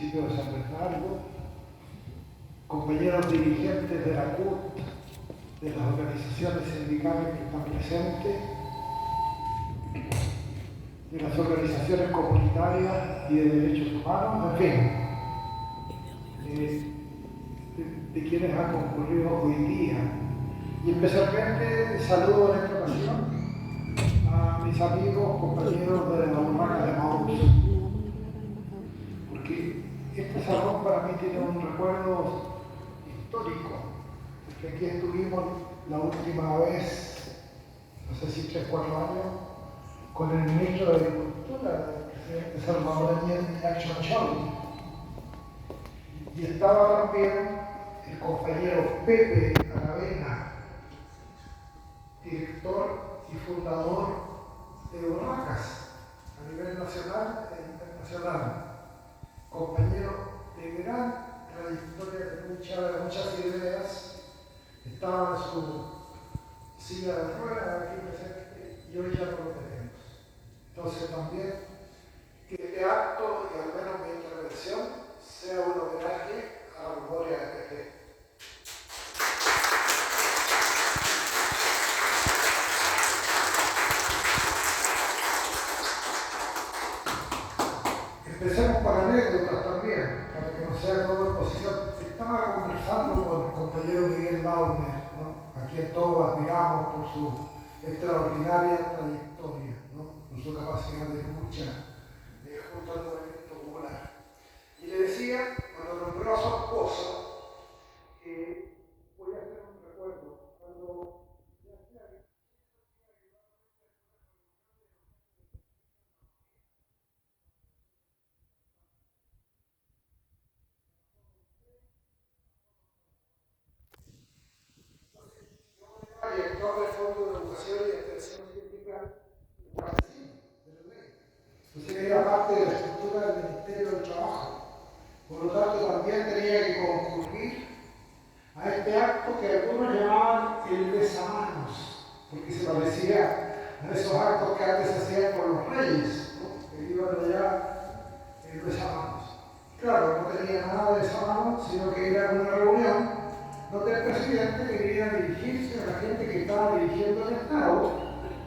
municipio de San Bernardo, compañeros dirigentes de la CUT, de las organizaciones sindicales que están presentes, de las organizaciones comunitarias y de derechos humanos, en fin, de quienes han concurrido hoy día. Y especialmente saludo en esta ocasión a mis amigos, compañeros de la Urmaca de Maús, porque este salón para mí tiene un recuerdo histórico, porque aquí estuvimos la última vez, no sé si 3 o 4 años, con el ministro de Agricultura, el presidente Salvador Allende, Action Chau. Y estaba también el compañero Pepe Aravena, director y fundador de Urmacas a nivel nacional e internacional, compañero de gran trayectoria de muchas ideas, estaba en su silla de ruedas aquí presente y hoy ya no lo tenemos. Entonces también que este acto y al menos mi intervención sea un homenaje a la memoria de Pepe. Empecemos por anécdotas también, para que no sea todo exposición. Estaba conversando con el compañero Miguel Launer, ¿no? A quien todos admiramos por su extraordinaria trayectoria, ¿no? Por su capacidad de lucha junto al movimiento popular. Y le decía, cuando nombró a su esposa, voy a hacer un recuerdo. Cuando director del Fondo de Educación y Extensión Científica de la ley. Entonces era parte de la estructura del Ministerio del Trabajo. Por lo tanto, también tenía que concurrir a este acto que algunos llamaban el besamanos, porque se parecía a esos actos que antes se hacían por los reyes, ¿no? Que iban allá el besamanos. Claro, no tenía nada de besamanos, sino que era una reunión donde el presidente quería dirigirse a la gente que estaba dirigiendo el Estado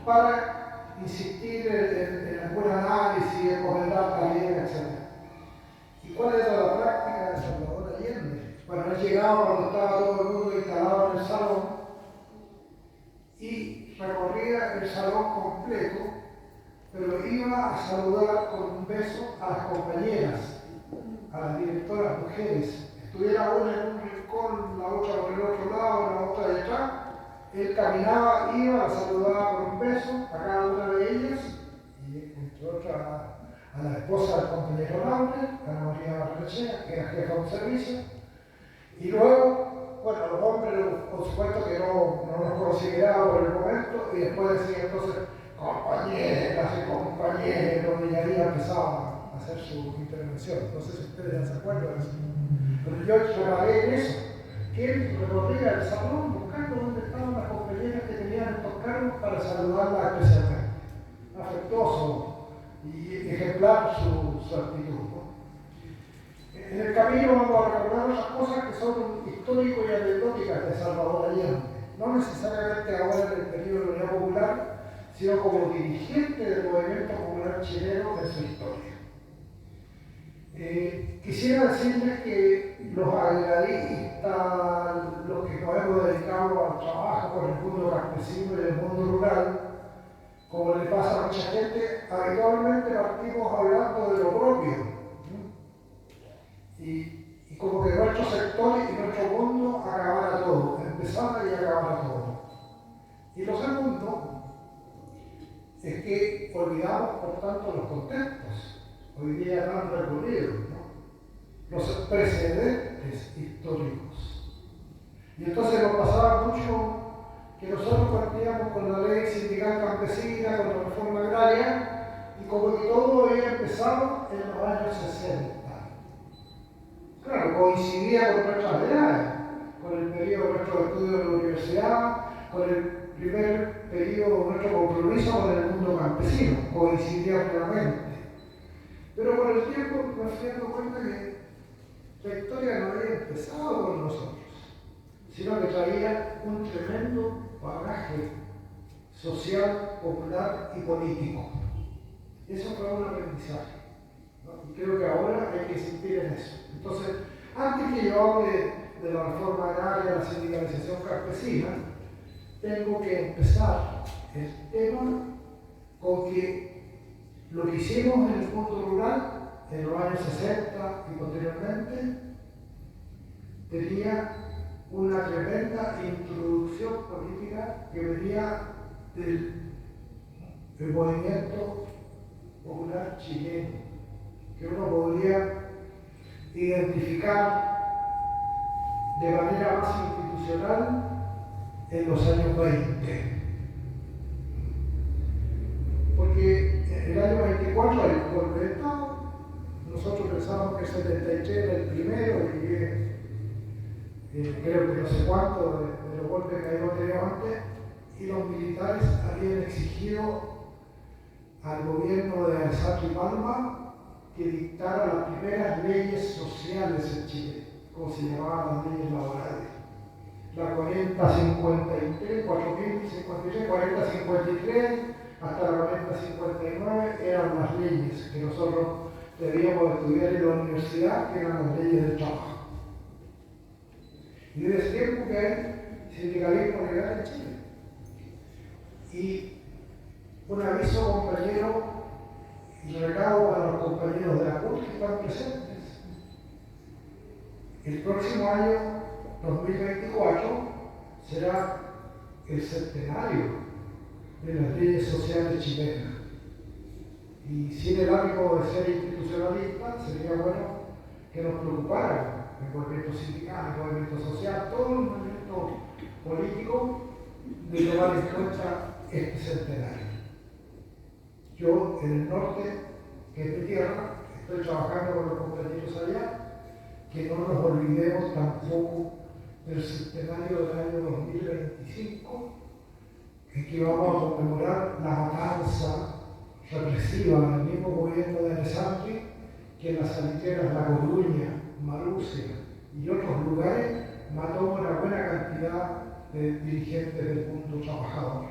para insistir en algún análisis, en moderar también, etc. ¿Y cuál era la práctica de Salvador Allende? Bueno, él llegaba cuando estaba todo el mundo instalado en el salón y recorría el salón completo, pero iba a saludar con un beso a las compañeras, a las directoras mujeres. Estuviera una en un rincón, la otra por el otro lado, la otra detrás. Él caminaba, iba, la saludaba con un beso a cada una de ellas, y entre otras a la esposa del compañero Laure, Ana María Barrechea, que era jefa de un servicio. Y luego, bueno, los hombres, por supuesto que no nos consideraban por el momento, y después decía entonces, compañeras y compañeros, y ahí empezaba a hacer su intervención. No sé si ustedes ya se acuerdan de eso. Pero yo reparé en eso, que él recorría el salón buscando dónde estaban las compañeras que tenían estos cargos para saludarlas especialmente. Afectuoso y ejemplar su actitud, ¿no? En el camino vamos a recordar otras cosas que son históricas y anecdóticas de Salvador Allende, no necesariamente ahora en el periodo de la Unidad Popular, sino como dirigente del movimiento popular chileno de su historia. Quisiera decirles que los agradistas, los que nos hemos dedicado al trabajo con el mundo campesino y el mundo rural, como le pasa a mucha gente, habitualmente partimos hablando de lo propio, ¿no? Y como que nuestro sector y nuestro mundo acabara todo, empezara y acabara todo. Y lo segundo es que olvidamos, por tanto, los contextos. Hoy día tan recorridos, ¿no? Los precedentes históricos. Y entonces nos pasaba mucho que nosotros partíamos con la ley sindical campesina, con la reforma agraria, y como que todo había empezado en los años 60. Claro, coincidía con nuestras edades, con el periodo de nuestro estudio de la universidad, con el primer periodo de nuestro compromiso con el mundo campesino, coincidía plenamente. Pero con el tiempo me fui dando cuenta que la historia no había empezado con nosotros, sino que traía un tremendo bagaje social, popular y político. Eso fue un aprendizaje, ¿no? Y creo que ahora hay que insistir en eso. Entonces, antes que yo hable de la reforma agraria, la sindicalización campesina, tengo que empezar el tema con que lo que hicimos en el mundo rural en los años 60 y posteriormente tenía una tremenda introducción política que venía del movimiento popular chileno, que uno podría identificar de manera más institucional en los años 20. Porque en el año 24 hay un golpe de Estado. Nosotros pensamos que el 73 era el primero y creo que no sé cuánto de los golpes que habíamos tenido antes, y los militares habían exigido al gobierno de Alzate y Palma que dictara las primeras leyes sociales en Chile, como se llamaban las leyes laborales. La 4053, 4053, 4053, hasta la 4059 eran las leyes que nosotros debíamos estudiar en la universidad, que eran las leyes del trabajo. Y desde ese tiempo que hay sindicalismo legal en Chile. Y un aviso, compañero, y recado para los compañeros de la CUT que están presentes. El próximo año, 2024, será el centenario de las leyes sociales chilenas. Y sin el ánimo de ser institucionalista, sería bueno que nos preocuparan el movimiento sindical, el movimiento social, todo el movimiento político, de tomar en cuenta este centenario. Yo, en el norte, que es mi tierra, estoy trabajando con los compañeros allá, que no nos olvidemos tampoco del centenario del año 2025, en que vamos a conmemorar la matanza represiva del mismo gobierno de Alessandri, que en las saliteras La Coruña, Marusia y otros lugares mató una buena cantidad de dirigentes del mundo trabajador.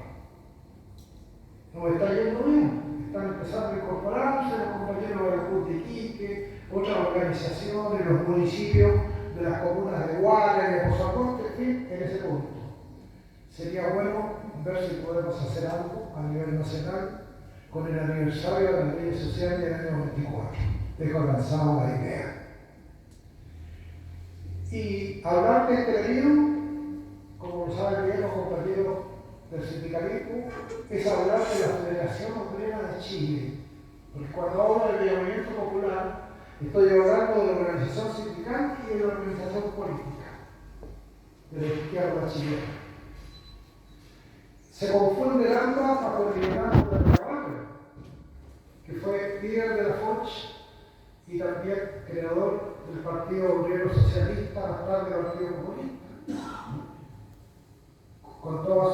Nos está yendo bien, están empezando a incorporarse los compañeros de la CUT de Iquique, otras organizaciones, los municipios de las comunas de Guara y de Pozamonte, en fin, en ese punto. Sería bueno ver si podemos hacer algo a nivel nacional con el aniversario de las leyes sociales del año 24. Dejo lanzada la idea. Y hablar de este periodo, como lo saben bien los compañeros del sindicalismo, es hablar de la Federación Obrera de Chile. Porque cuando hablo del movimiento popular, estoy hablando de la organización sindical y de la organización política, de la izquierda chilena. Se confunde ambas bajo el liderazgo de Caballo, que fue líder de la FOCH y también creador del Partido Obrero Socialista, más tarde del Partido Comunista, con toda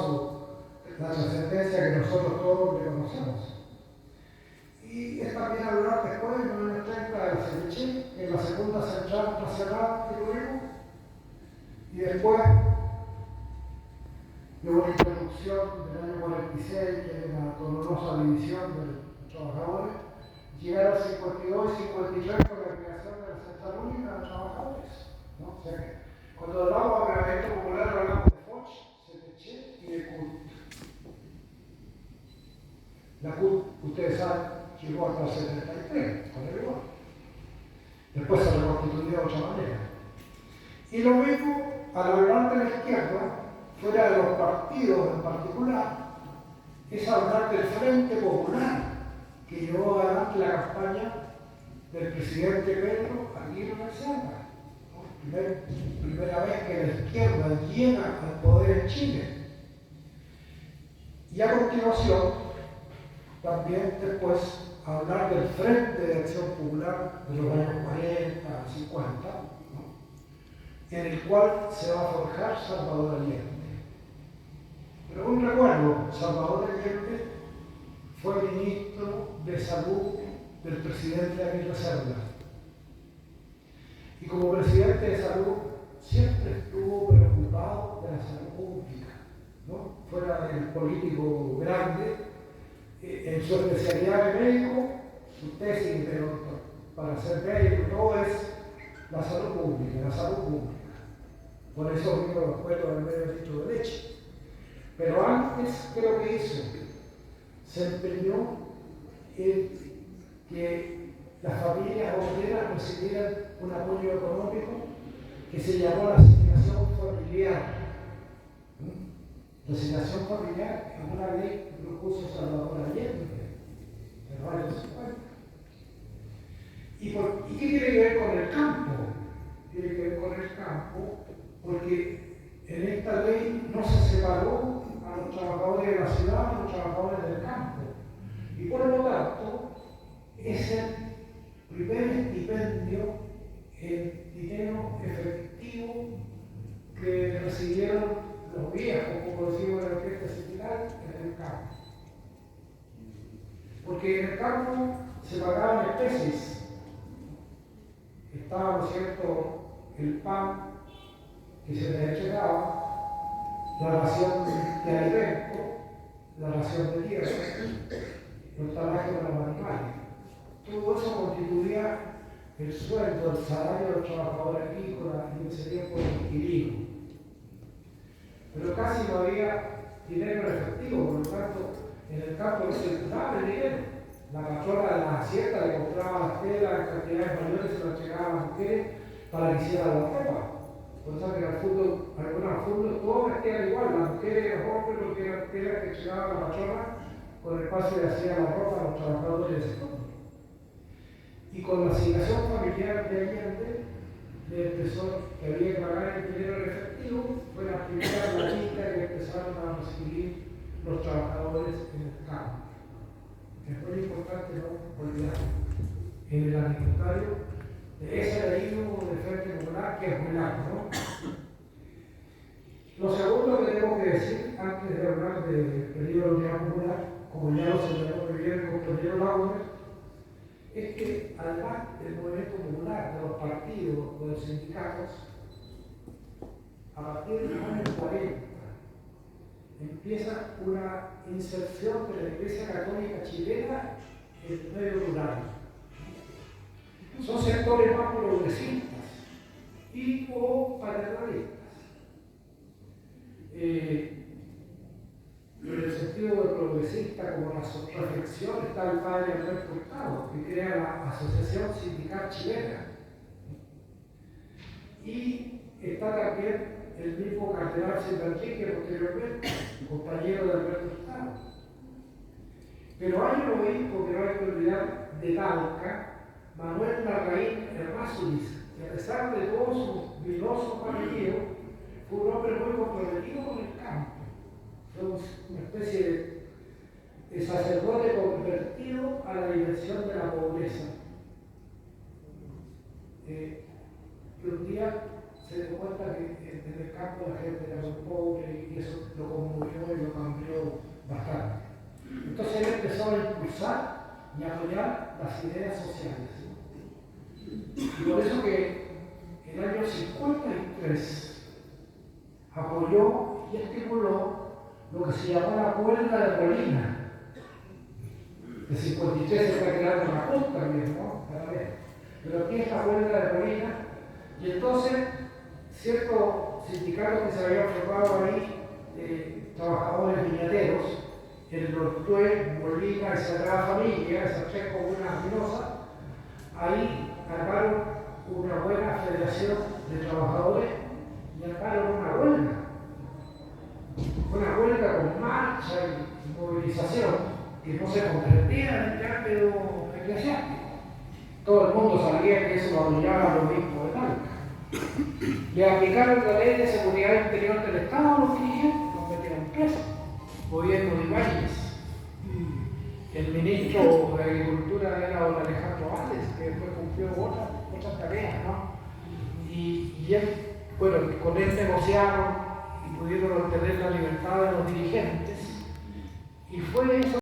la trascendencia que nosotros todos le conocemos. Y es también hablar después, en los años 30, de la CNC, que es la segunda central nacional que tuvimos, y después de una introducción del año 46, que es la dolorosa división de los trabajadores, llegar al 52 y 53 con la creación de la Central Única de Trabajadores, ¿no? O sea que cuando hablamos de movimiento popular hablamos de FOCH, CNC y de CUT. La CUT, ustedes saben, llegó hasta el 73, con el igual. Después se reconstituyó de otra manera. Y lo mismo al hablar de la izquierda, fuera de los partidos en particular, es hablar del Frente Popular, que llevó adelante la campaña del presidente Pedro Aguirre Cerda. Primera vez que la izquierda llega al poder en Chile. Y a continuación, también después, hablar del Frente de Acción Popular de los años 40, 50, ¿no? En el cual se va a forjar Salvador Allende. Pero un recuerdo, Salvador Allende fue ministro de Salud del presidente Aguirre Cerda. Y como presidente de salud, siempre estuvo preocupado de la salud pública, ¿no? Fuera del político grande, en su especialidad de médico, su tesis para ser médico, todo es la salud pública, la salud pública. Por eso vino después del medio litro de leche. Pero antes, ¿qué es lo que hizo? Se empeñó en que las familias obreras recibieran un apoyo económico que se llamó la asignación familiar. La asignación familiar es una ley que propuso Salvador Allende en los años 50. ¿Y qué tiene que ver con el campo? Tiene que ver con el campo porque en esta ley no se separó a los trabajadores de la ciudad y a los trabajadores del campo. Y por lo tanto, es el primer estipendio en dinero efectivo que recibieron los viejos, como decimos en la orquesta sindical, en el campo. Porque en el campo se pagaban especies. Estaba, ¿no es cierto?, el pan que se les entregaba, la ración de alimento, la ración de tierra, los trabajos de los animales. Todo eso constituía el sueldo, el salario de los trabajadores agrícolas y en ese tiempo el inquilino. Pero casi no había dinero en efectivo, por lo tanto, en el campo no circulaba el dinero. La patrona de la hacienda le compraba las telas en cantidades mayores y se las entregaba a las mujeres para que hicieran la ropa. Por eso que algunos fundos todos vestían igual, las mujeres y los hombres, porque eran telas que llegaba la patrona con el paso y hacía la ropa a los trabajadores de ese fondo. Y con la asignación familiar de Allende, le empezó que había que pagar el dinero en efectivo, fue la primera planita que empezaron a recibir los trabajadores en el campo. Es muy importante no olvidar en el anecdotario de ese leído de Frente Popular que es muy largo, ¿no? Lo segundo que tengo que decir, antes de hablar del periodo de la Unidad Popular, como ya lo señaló muy bien el compañero Laura, es que además del movimiento popular, de los partidos, de los sindicatos, a partir de los años 40, empieza una inserción de la Iglesia Católica chilena en el medio rural. Son sectores más progresistas y o paternalistas. En el sentido de progresista, como la reflexión, está el padre Alberto Hurtado, que crea la Asociación Sindical Chilena. Y está también el mismo cardenal Silvantique, posteriormente, compañero de Alberto Hurtado. Pero hay un obispo que no hay que olvidar de Talca, Manuel Larraín Errázuriz, que a pesar de todo su vinoso apellido, fue un hombre muy comprometido con el campo. Fue una especie de sacerdote convertido a la dimensión de la pobreza. Que un día se dio cuenta que en el campo la gente era muy pobre y eso lo conmovió y lo cambió bastante. Entonces él empezó a impulsar y a apoyar las ideas sociales. Y por eso que en el año 53 apoyó y estimuló lo que se llamó la huelga de Molina. De 53 se está creando una punta también, ¿no? Pero aquí es la huelga de Molina. Y entonces, ciertos sindicatos que se habían formado ahí, trabajadores viñateros, el Nortué, Molina y Sagrada Familia, esas tres comunas minosas, ahí armaron una buena federación de trabajadores y armaron una huelga. Una huelga con marcha y movilización que no se comprendía en el cambio eclesiástico. Todo el mundo sabía que eso lo apoyaba el obispo de Talca. Le aplicaron la ley de seguridad interior del Estado a los dirigentes, los metieron presos. Gobierno de Ibáñez. El ministro de Agricultura era don Alejandro Valles, que después cumplió otras tareas, ¿no? Y él, bueno, con él negociaron y pudieron obtener la libertad de los dirigentes. Y fue eso